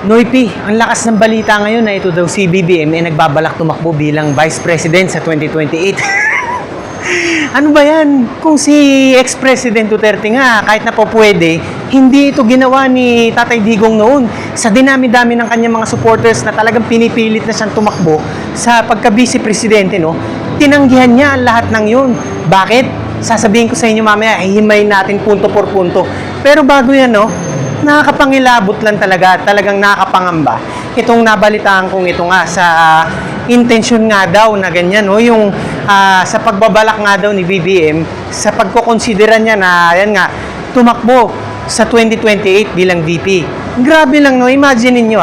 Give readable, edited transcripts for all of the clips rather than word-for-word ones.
Noipi, ang lakas ng balita ngayon na ito daw si BBM ay nagbabalak tumakbo bilang Vice President sa 2028. Ano ba yan? Kung si ex-President Duterte nga, kahit na po pwede, hindi ito ginawa ni Tatay Digong noon. Sa dinami-dami ng kanyang mga supporters na talagang pinipilit na siyang tumakbo sa pagka-vice presidente, no? Tinanggihan niya ang lahat ng yun. Bakit? Sasabihin ko sa inyo mamaya, hihimayin natin punto por punto. Pero bago yan, no? Nakakapangilabot lang talaga, talagang nakakapangamba. Itong nabalitaan kong ito nga sa intention nga daw na ganyan, no? Yung sa pagbabalak nga daw ni BBM, sa pagkokonsidera niya na, yan nga, tumakbo sa 2028 bilang VP. Grabe lang, no? Imagine niyo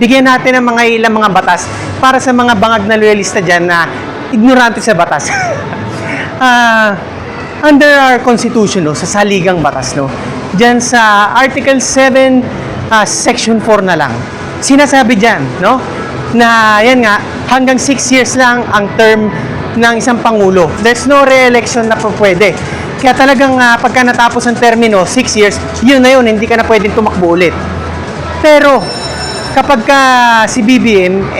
bigyan natin ng mga ilang mga batas para sa mga bangag na loyalista dyan na ignorante sa batas. Under our Constitution, no, sa saligang batas, no, dyan sa Article 7, Section 4 na lang. Sinasabi dyan, no, na yan nga, hanggang 6 years lang ang term ng isang Pangulo. There's no re-election na pwede. Kaya talagang pagka natapos ang termino, 6 years, yun na yun, hindi ka na pwedeng tumakbo ulit. Pero, kapag si BBM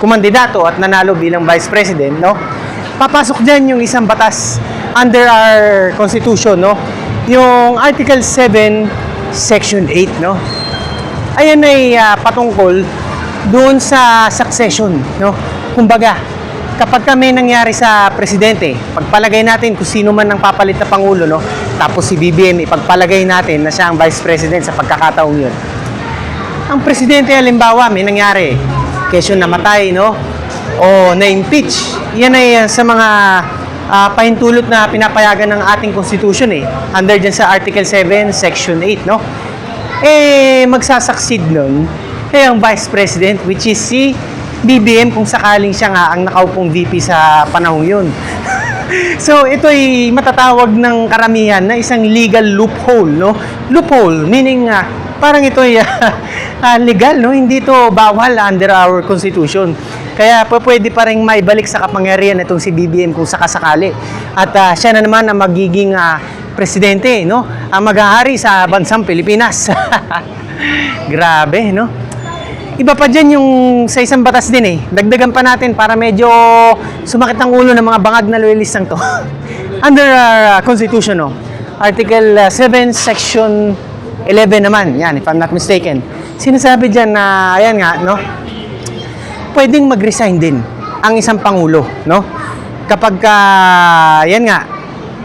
kumandidato at nanalo bilang Vice President, no, papasok dyan yung isang batas under our Constitution, no? Yung Article 7, Section 8, no? Ayan ay patungkol doon sa succession, no? Kumbaga, kapag may nangyari sa presidente, pagpalagay natin kung sino man ang papalit na pangulo, no? Tapos si BBM, ipagpalagay natin na siya ang Vice President sa pagkakataong yun. Ang presidente, halimbawa, may nangyari, kesyo namatay, no? O na-impeach. Yan ay sa mga pahintulot na pinapayagan ng ating Constitution under dyan sa Article 7, Section 8, no? Magsasucceed nun ang Vice President, which is si BBM kung sakaling siya nga ang nakaupong VP sa panahong yun. So, ito ay matatawag ng karamihan na isang legal loophole, no? Loophole, meaning parang ito ay legal, no? Hindi ito bawal under our Constitution. Kaya pwede pa rin maibalik sa kapangyarihan itong si BBM kung sakasakali. At siya na naman ang magiging presidente, no? Ang maghahari sa bansang Pilipinas. Grabe, no? Iba pa dyan yung sa isang batas din Dagdagan pa natin para medyo sumakit ang ulo ng mga bangag na loyalistang to. Under our Constitution, no? Article 7, Section 11 naman. Yan, if I'm not mistaken. Sinasabi dyan na, ayan nga, no? Pwedeng mag-resign din ang isang pangulo, no? Kapag yan nga,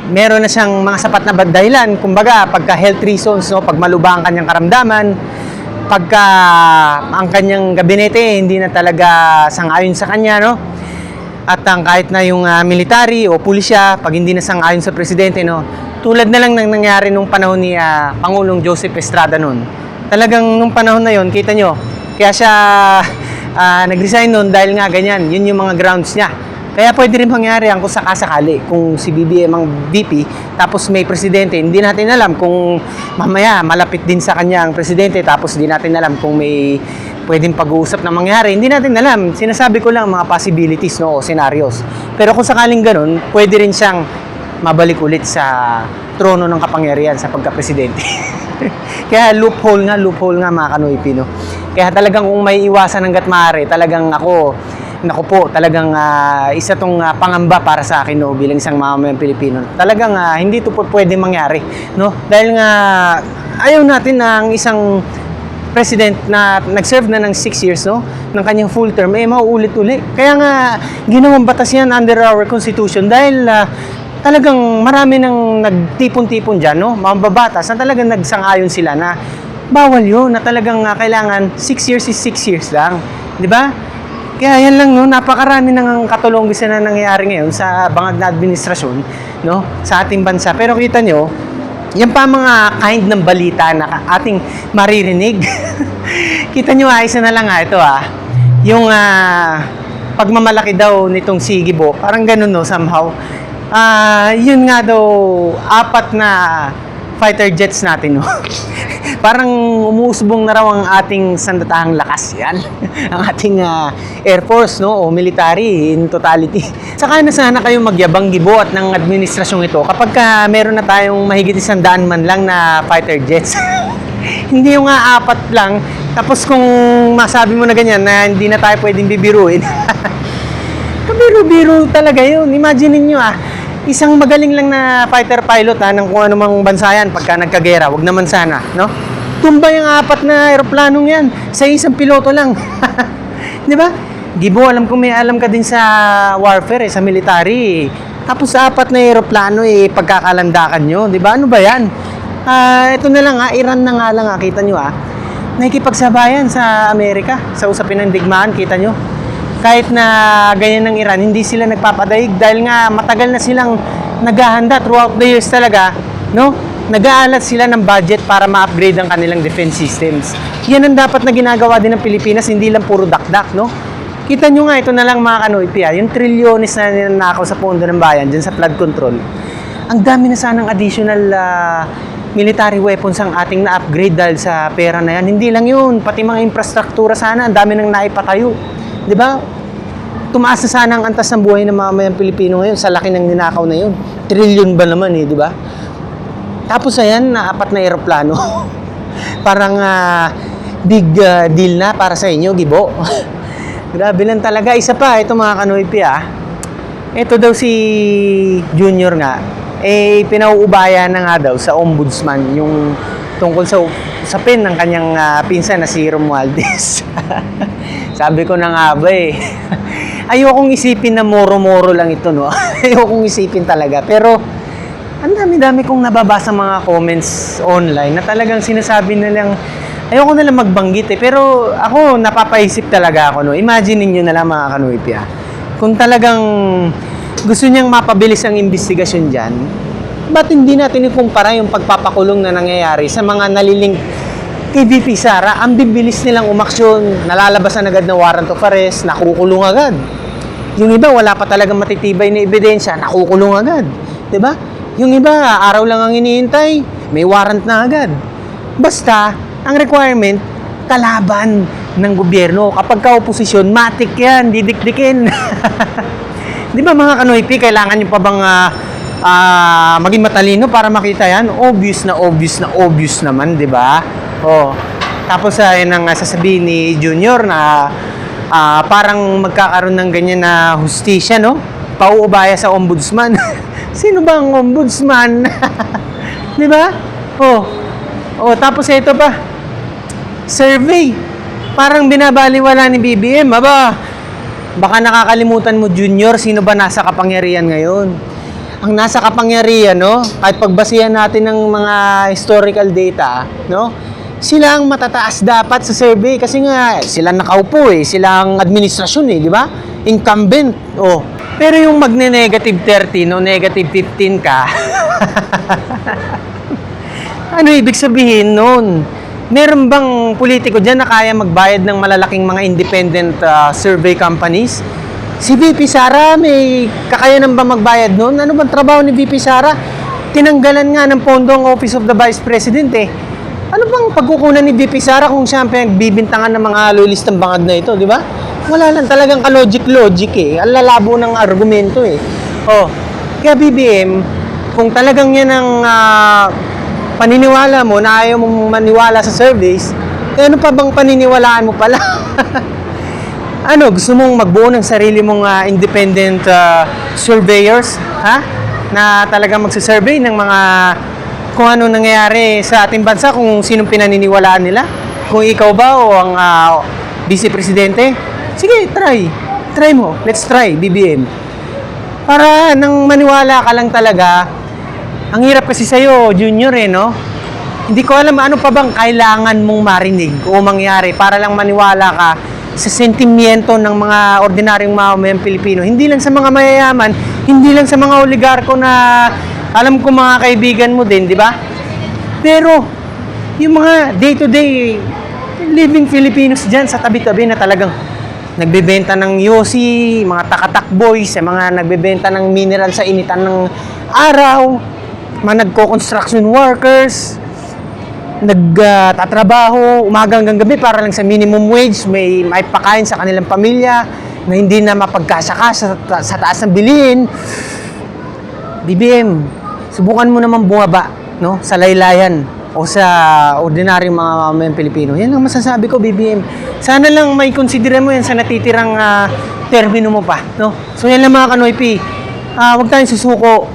meron na siyang mga sapat na dahilan, kumbaga pagka health reasons, no, pag maluba ang kanyang karamdaman, pagka ang kanyang gabinete hindi na talaga sang-ayon sa kanya, no? At kahit na yung military o pulisya, pag hindi na sang-ayon sa presidente, no? Tulad na lang ng nangyari nung panahon ni Pangulong Joseph Estrada noon. Talagang nung panahon na yon, kita nyo, kaya siya nag-resign nun dahil nga ganyan, yun yung mga grounds niya. Kaya pwede rin mangyari ang kung sakasakali, kung si BBM ang VP, tapos may presidente, hindi natin alam kung mamaya malapit din sa kanya ang presidente, tapos hindi natin alam kung may pwedeng pag-uusap na mangyari, hindi natin alam. Sinasabi ko lang mga possibilities, no, o scenarios. Pero kung sakaling ganun, pwede rin siyang mabalik ulit sa trono ng kapangyarihan sa pagka-presidente. Kaya loophole nga mga Kanoypi, no? Kaya talagang kung may iwasan hanggat maaari, talagang ako po, talagang isa tong pangamba para sa akin, no, bilang isang mamamayang Pilipino. Talagang hindi ito po pwede mangyari, no? Dahil nga ayaw natin na ang isang president na nag-serve na ng 6 years, no, ng kanyang full term, mauulit-ulit. Kaya nga ginawang batas yan under our Constitution dahil talagang marami nang nagtipon-tipon dyan, no, mambabatas na talagang nagsang-ayon sila na bawal yun, na talagang kailangan 6 years is 6 years lang. Di ba? Kaya yan lang, no, napakarami ng katulong-bisa na nangyayari ngayon sa bangag na administrasyon, no, sa ating bansa. Pero kita nyo, yan pa mga kind ng balita na ating maririnig. Kita nyo, isa na lang ito yung pagmamalaki daw nitong si Gibo, parang ganun, no, somehow. Yun nga daw, 4 na fighter jets natin, no. Parang umuusbong na raw ang ating sandatahang lakas yan. Ang ating Air Force, no, o military in totality. Saka na sana kayong magyabang Gibo at ng administrasyong ito kapag meron na tayong mahigit 100 man lang na fighter jets. Hindi yung nga apat lang, tapos kung masabi mo na ganyan na hindi na tayo pwedeng bibiruin. Kabiro-biro talaga yun. Imagine niyo isang magaling lang na fighter pilot ng kung ano mang bansa yan pagka nagkagera, wag naman sana, no? Tumba yung apat na eroplanong yan sa isang piloto lang. Di ba? Gibo, alam ko may alam ka din sa warfare, sa military. Tapos apat na eroplano pagkakalandakan nyo. Di ba? Ano ba yan? Ito na lang Iran na nga lang kita nyo nakikipagsabayan sa Amerika sa usapin ng digmaan, kita nyo. Kahit na ganyan ng Iran, hindi sila nagpapadaig dahil nga matagal na silang naghahanda throughout the years talaga, no? Nag-aalat sila ng budget para ma-upgrade ang kanilang defense systems. Yan ang dapat na ginagawa din ng Pilipinas, hindi lang puro dakdak, no? Kita nyo nga, ito na lang mga kanoypi, yung trilyones na ninanakaw sa pondo ng bayan, dyan sa flood control. Ang dami na sanang additional military weapons ang ating na-upgrade dahil sa pera na yan. Hindi lang yun, pati mga infrastruktura sana, ang dami nang naipatayo. Di ba? Tumaas na sana ang antas ng buhay ng mamamayang Pilipino ngayon sa laki ng ninakaw na yun. Trilyon ba naman di ba? Tapos ayan, apat na eroplano. Parang big deal na para sa inyo, Gibo. Grabe lang talaga. Isa pa, ito mga kanoypi Ito daw si Junior nga, pinauubaya na nga daw sa ombudsman yung tungkol sa usapin ng kanyang pinsan na si Romualdez. Sabi ko na nga ba ayokong isipin na moro-moro lang ito, no? Ayokong isipin talaga. Pero, ang dami-dami kong nababasa mga comments online na talagang sinasabi nilang, ayoko na lang magbanggit pero ako, napapaisip talaga ako, no? Imagine niyo na lang mga kanoypi, kung talagang gusto niyang mapabilis ang investigasyon dyan, ba't hindi natin ikumpara yung pagpapakulong na nangyayari sa mga nalilink kay VP Sara? Ang bibilis nilang umaksyon, nalalabasan agad na warrant of arrest, nakukulong agad. Yung iba, wala pa talagang matitibay na ebidensya, nakukulong agad. Diba? Yung iba, araw lang ang hinihintay, may warrant na agad. Basta, ang requirement, kalaban ng gobyerno. Kapag ka-oposisyon, matik yan, didikdikin. Di ba mga kanoypi, kailangan nyo pa bang maging matalino para makita yan? Obvious naman, di ba? Tapos yun ang sasabihin ni Junior na parang magkakaroon ng ganyan na hustisya, no? Pauubaya sa ombudsman. Sino ba ang ombudsman? Di ba? Tapos ito pa. Survey. Parang binabaliwala ni BBM. Baka nakakalimutan mo, Junior, sino ba nasa kapangyarihan ngayon? Ang nasa kapangyarihan, no? Kahit pagbasihan natin ng mga historical data, no? Sila ang matataas dapat sa survey kasi nga sila nakaupo sila ang administrasyon di ba? Incumbent. Pero yung magne-negative 30, no, negative 15 ka. Ano ibig sabihin nun? Meron bang politiko dyan na kaya magbayad ng malalaking mga independent survey companies? Si VP Sara, may kakayanan ba magbayad nun? Ano bang trabaho ni VP Sara? Tinanggalan nga ng pondo ang Office of the Vice President Ano bang pagkukunan ni VP Sara kung siya ang pinagbibintangan ng mga loyalistang bangag na ito, di ba? Wala lang talagang ka-logic. Ang lalabo ng argumento Kaya BBM, kung talagang yan ang paniniwala mo na ayaw mong maniwala sa surveys, ano pa bang paniniwalaan mo pala? Gusto mong magbuo ng sarili mong independent surveyors, na talagang magsasurvey ng mga kung ano nangyayari sa ating bansa, kung sinong pinaniniwalaan nila? Kung ikaw ba o ang Vice Presidente? Sige, try mo. Let's try, BBM. Para nang maniwala ka lang talaga. Ang hirap kasi sa'yo, Junior no? Hindi ko alam ano pa bang kailangan mong marinig o mangyari para lang maniwala ka sa sentimiento ng mga ordinaryong mamamayang Pilipino. Hindi lang sa mga mayayaman, hindi lang sa mga oligarko na alam ko mga kaibigan mo din, di ba? Pero, yung mga day-to-day living Filipinos dyan sa tabi-tabi na talagang nagbebenta ng yosi, mga takatak boys, mga nagbebenta ng mineral sa initan ng araw, mga nagko-construction workers, nagtatrabaho umaga hanggang gabi para lang sa minimum wage, may pakain sa kanilang pamilya na hindi na mapagkasaka sa taas ng bilihin. BBM, subukan mo naman bumaba, no, sa laylayan. o sa ordinaryong mga mamamayang Pilipino. Yan ang masasabi ko, BBM. Sana lang may consider mo yan sa natitirang termino mo pa. No? So yan lang mga Kanoypi. Huwag tayong susuko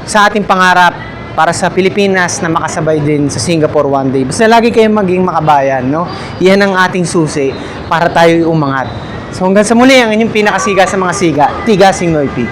sa ating pangarap para sa Pilipinas na makasabay din sa Singapore one day. Basta lagi kayong maging makabayan. No? Yan ang ating susi para tayo umangat. So hanggang sa muli, ang inyong pinakasiga sa mga siga, Tigasing Noypi.